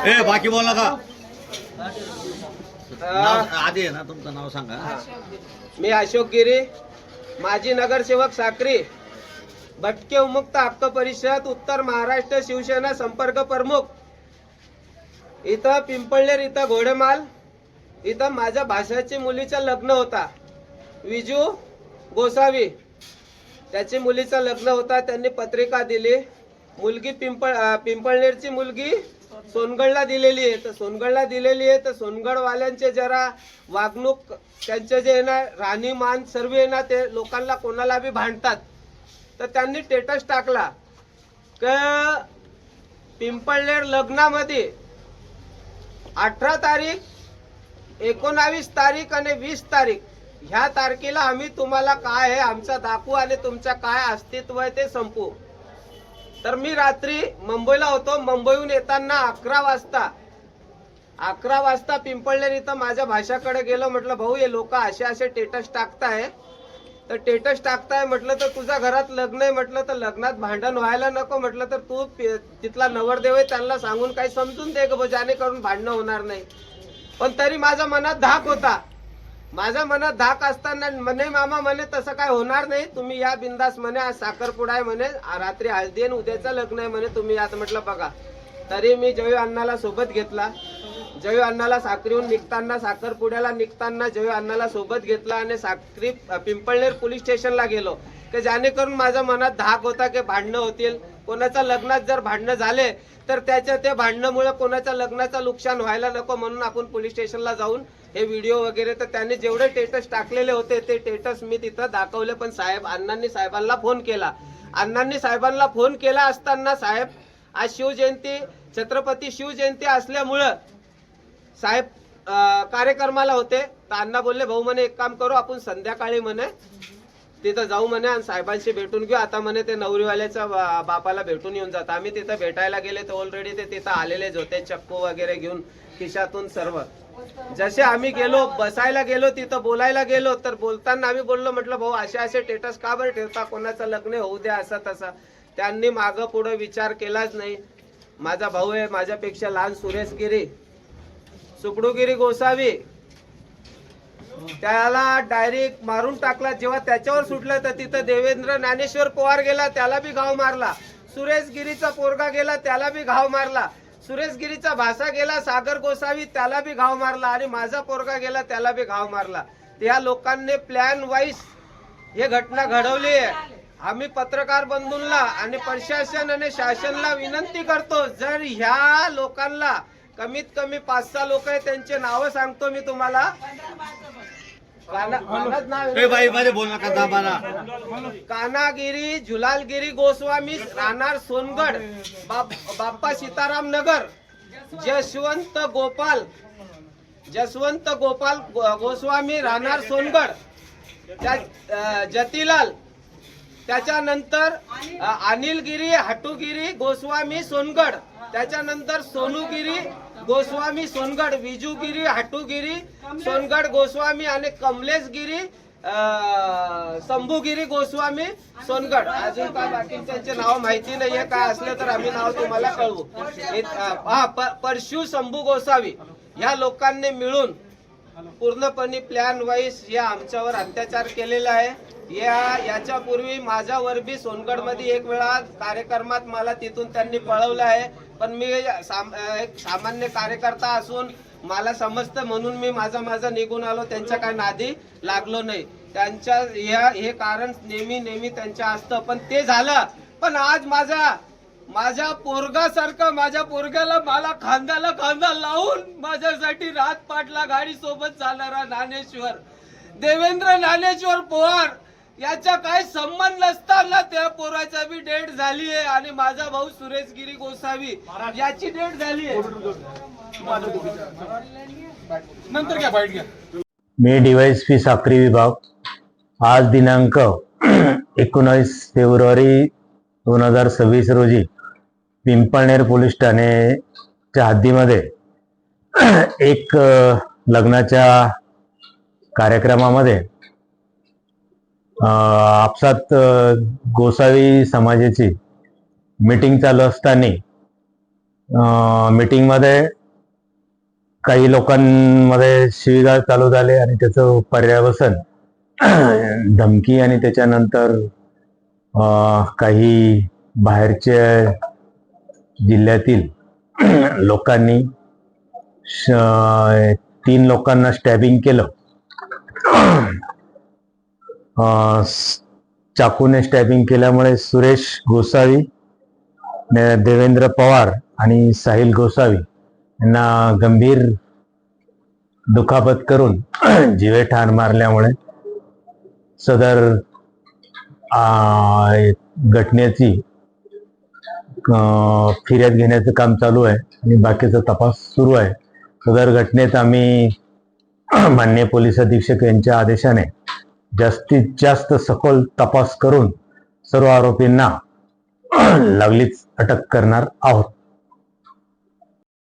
ए बाकी बोल नका. आधी आहे ना तुमचं नाव सांगा. मी अशोक गिरी, माजी नगरसेवक साक्री, भटके उमुक्त हक्क परिषद उत्तर महाराष्ट्र शिवसेना संपर्क प्रमुख. इथं पिंपळनेर इथं घोडेमाल इथं माझ्या भाषाची मुलीचं लग्न होता. विजू गोसावी त्याची मुलीचं लग्न होता. त्यांनी पत्रिका दिली. मुलगी पिंपळनेरची मुलगी सोनगडला दिलेली आहे. तर सोनगडला दिलेली आहे तर सोनगडवाल्यांचे जरा वागणूक त्यांचे जे आहे ना राहणीमान सर्व आहे ना ते लोकांना कोणाला बी भांडतात. तर त्यांनी स्टेटस टाकला की पिंपळनेर लग्नामध्ये 18 तारीख, 19 तारीख आणि 20 तारीख ह्या तारखेला आम्ही तुम्हाला काय आहे आमचा दाखवू आणि तुमचा काय अस्तित्व आहे ते संपू. तर मी रात्री मुंबईला होतो. मुंबईहून येताना 11 वाजता पिंपळनेर इथं माझ्या भाषाकडे गेलो. म्हटलं भाऊ हे लोक असे स्टेटस टाकताय तर स्टेटस टाकताय म्हटलं तर तुझ्या घरात लग्न आहे म्हटलं तर लग्नात भांडण व्हायला नको म्हटलं तर तू तिथला नवरदेव आहे त्यांना सांगून काही समजून दे ग जाणे करून भांडणं होणार नाही. पण तरी माझ्या मनात धाक होता. माझ्या मनात धाक असताना म्हणे मामा म्हणे तसं काय होणार नाही तुम्ही या बिंदास म्हणे आज साखरपुडा आहे म्हणे रात्री हळदी आणि उद्याचं लग्न आहे म्हणे तुम्ही आता. म्हटलं बघा तरी मी जयू अण्णाला सोबत घेतला. जयू अण्णाला साक्रीहून निघताना साखरपुड्याला निघताना जयू अण्णाला सोबत घेतला आणि साक्री पिंपळनेर पोलीस स्टेशनला गेलो की जेणेकरून माझ्या मनात धाक होता की भांडणं होतील. कोणाच्या लग्नात जर भांडणं झाले तर त्याच्या ते भांडणामुळे कोणाच्या लग्नाचं नुकसान व्हायला नको म्हणून आपण पोलीस स्टेशनला जाऊन हे व्हिडिओ वगैरे तर त्यांनी जेवढे स्टेटस टाकलेले होते ते स्टेटस मी तिथं दाखवले. पण अण्णांनी साहेबांना फोन केला. अण्णांनी साहेबांना फोन केला असताना साहेब आज शिवजयंती छत्रपती शिवजयंती असल्यामुळं साहेब कार्यक्रमाला होते. तर अण्णा बोलले भाऊ म्हणे एक काम करू आपण संध्याकाळी म्हणे तिथं जाऊ म्हणे आणि साहेबांशी भेटून घेऊ. आता म्हणे ते नवरीवाल्याच्या बापाला भेटून येऊन जात. आम्ही तिथं भेटायला गेले तर ऑलरेडी ते तिथं आलेलेच होते चक्कू वगैरे घेऊन खिशातून सर्व. जसे आम्ही गेलो बसायला गेलो तिथं बोलायला गेलो तर बोलताना आम्ही बोललो म्हटलं भाऊ असे स्टेटस का बरं ठेवता कोणाचं लग्न होऊ द्या असं तसं. त्यांनी मागं पुढं विचार केलाच नाही. माझा भाऊ आहे माझ्यापेक्षा लहान सुरेश गिरी सुपडूगिरी गोसावी त्याला डायरेक्ट मारून टाकला. जेव्हा त्याच्यावर सुटलं तर तिथं देवेंद्र ज्ञानेश्वर पवार गेला त्याला बी घाव मारला. सुरेश गिरीचा पोरगा गेला त्याला बी घाव मारला. सुरेश गिरीचा भाषा गेला सागर गोसावी त्याला बी घाव मारला आणि माझा पोरगा गेला त्याला बी घाव मारला. त्या लोकांनी प्लॅन वाईज हे घटना घडवली आहे. आम्ही पत्रकार बंधूंना आणि प्रशासन आणि शासनला विनंती करतो जर ह्या लोकांना कमीत कमी 5-6 लोक आहे त्यांचे नाव सांगतो मी तुम्हाला. कानागिरी झुलालगिरी गोस्वामी राहणार सोनगड बाप्पा सीताराम नगर. जसवंत गोपाल गोस्वामी राहणार सोनगड. जतीलाल त्याच्यानंतर अनिलगिरी हटुगिरी गोस्वामी सोनगड. त्याच्यानंतर सोनूगिरी गोस्वामी सोनगड. विजूगिरी हटुगिरी सोनगड गोस्वामी आणि कमलेशगिरी शंभूगिरी गोस्वामी सोनगड. अजून काय बाकीच्यांचे नाव माहिती नाहीये. काय असलं तर आम्ही नाव तुम्हाला कळवू. परशु शंभू गोसावी या लोकांनी मिळून पूर्णपणे प्लॅन वाईज या आमच्यावर अत्याचार केलेला आहे. याच्यापूर्वी माझ्यावर बी सोनगड मध्ये एक वेळा कार्यक्रमात मला तिथून त्यांनी पळवलं आहे. पण मी एक सामान्य कार्यकर्ता असून मला समजतं म्हणून मी माझा निघून आलो. त्यांच्या काय नादी लागलो नाही. त्यांच्या हे कारण नेहमी त्यांच्या असतं. पण ते झालं. पण आज माझ्या पोरगासारखं माझ्या पोरग्याला मला खांद्याला खांदा लावून माझ्यासाठी रात पाटला गाडी सोबत जाणारा ज्ञानेश्वर देवेंद्र ज्ञानेश्वर पवार याचा काय संबंध नसताना त्या पोराचा बी डेट झाली आहे आणि माझा भाऊ सुरेश गिरी गोसावी याची डेट झाली आहे. नंतर क्या फाइट घ्या. मी डीवायएसपी साक्री विभाग आज दिनांक 19 फेब्रुवारी 2026 रोजी पिंपळनेर पोलीस ठाण्याच्या हद्दीमध्ये एक लग्नाच्या कार्यक्रमामध्ये आपसात गोसावी समाजाची मीटिंग चालू असताना मीटिंगमध्ये काही लोकांमध्ये शिवीगाळ चालू झाले आणि त्याचं पर्यावसन धमकी आणि त्याच्यानंतर काही बाहेरच्या जिल्ह्यातील लोकांनी 3 लोकांना स्टॅबिंग केलं. चाकूने स्टॅबिंग केल्यामुळे सुरेश गोसावी, देवेंद्र पवार आणि साहिल गोसावी यांना गंभीर दुखापत करून जीवे ठार मारल्यामुळे सदर घटनेची फिर्याद घेण्याचं काम चालू आहे आणि बाकीचा तपास सुरू आहे. सदर घटनेत आम्ही माननीय पोलीस अधीक्षक यांच्या आदेशाने जास्तीत जास्त सखोल तपास करून सर्व आरोपींना लागलीच अटक करणार आहोत.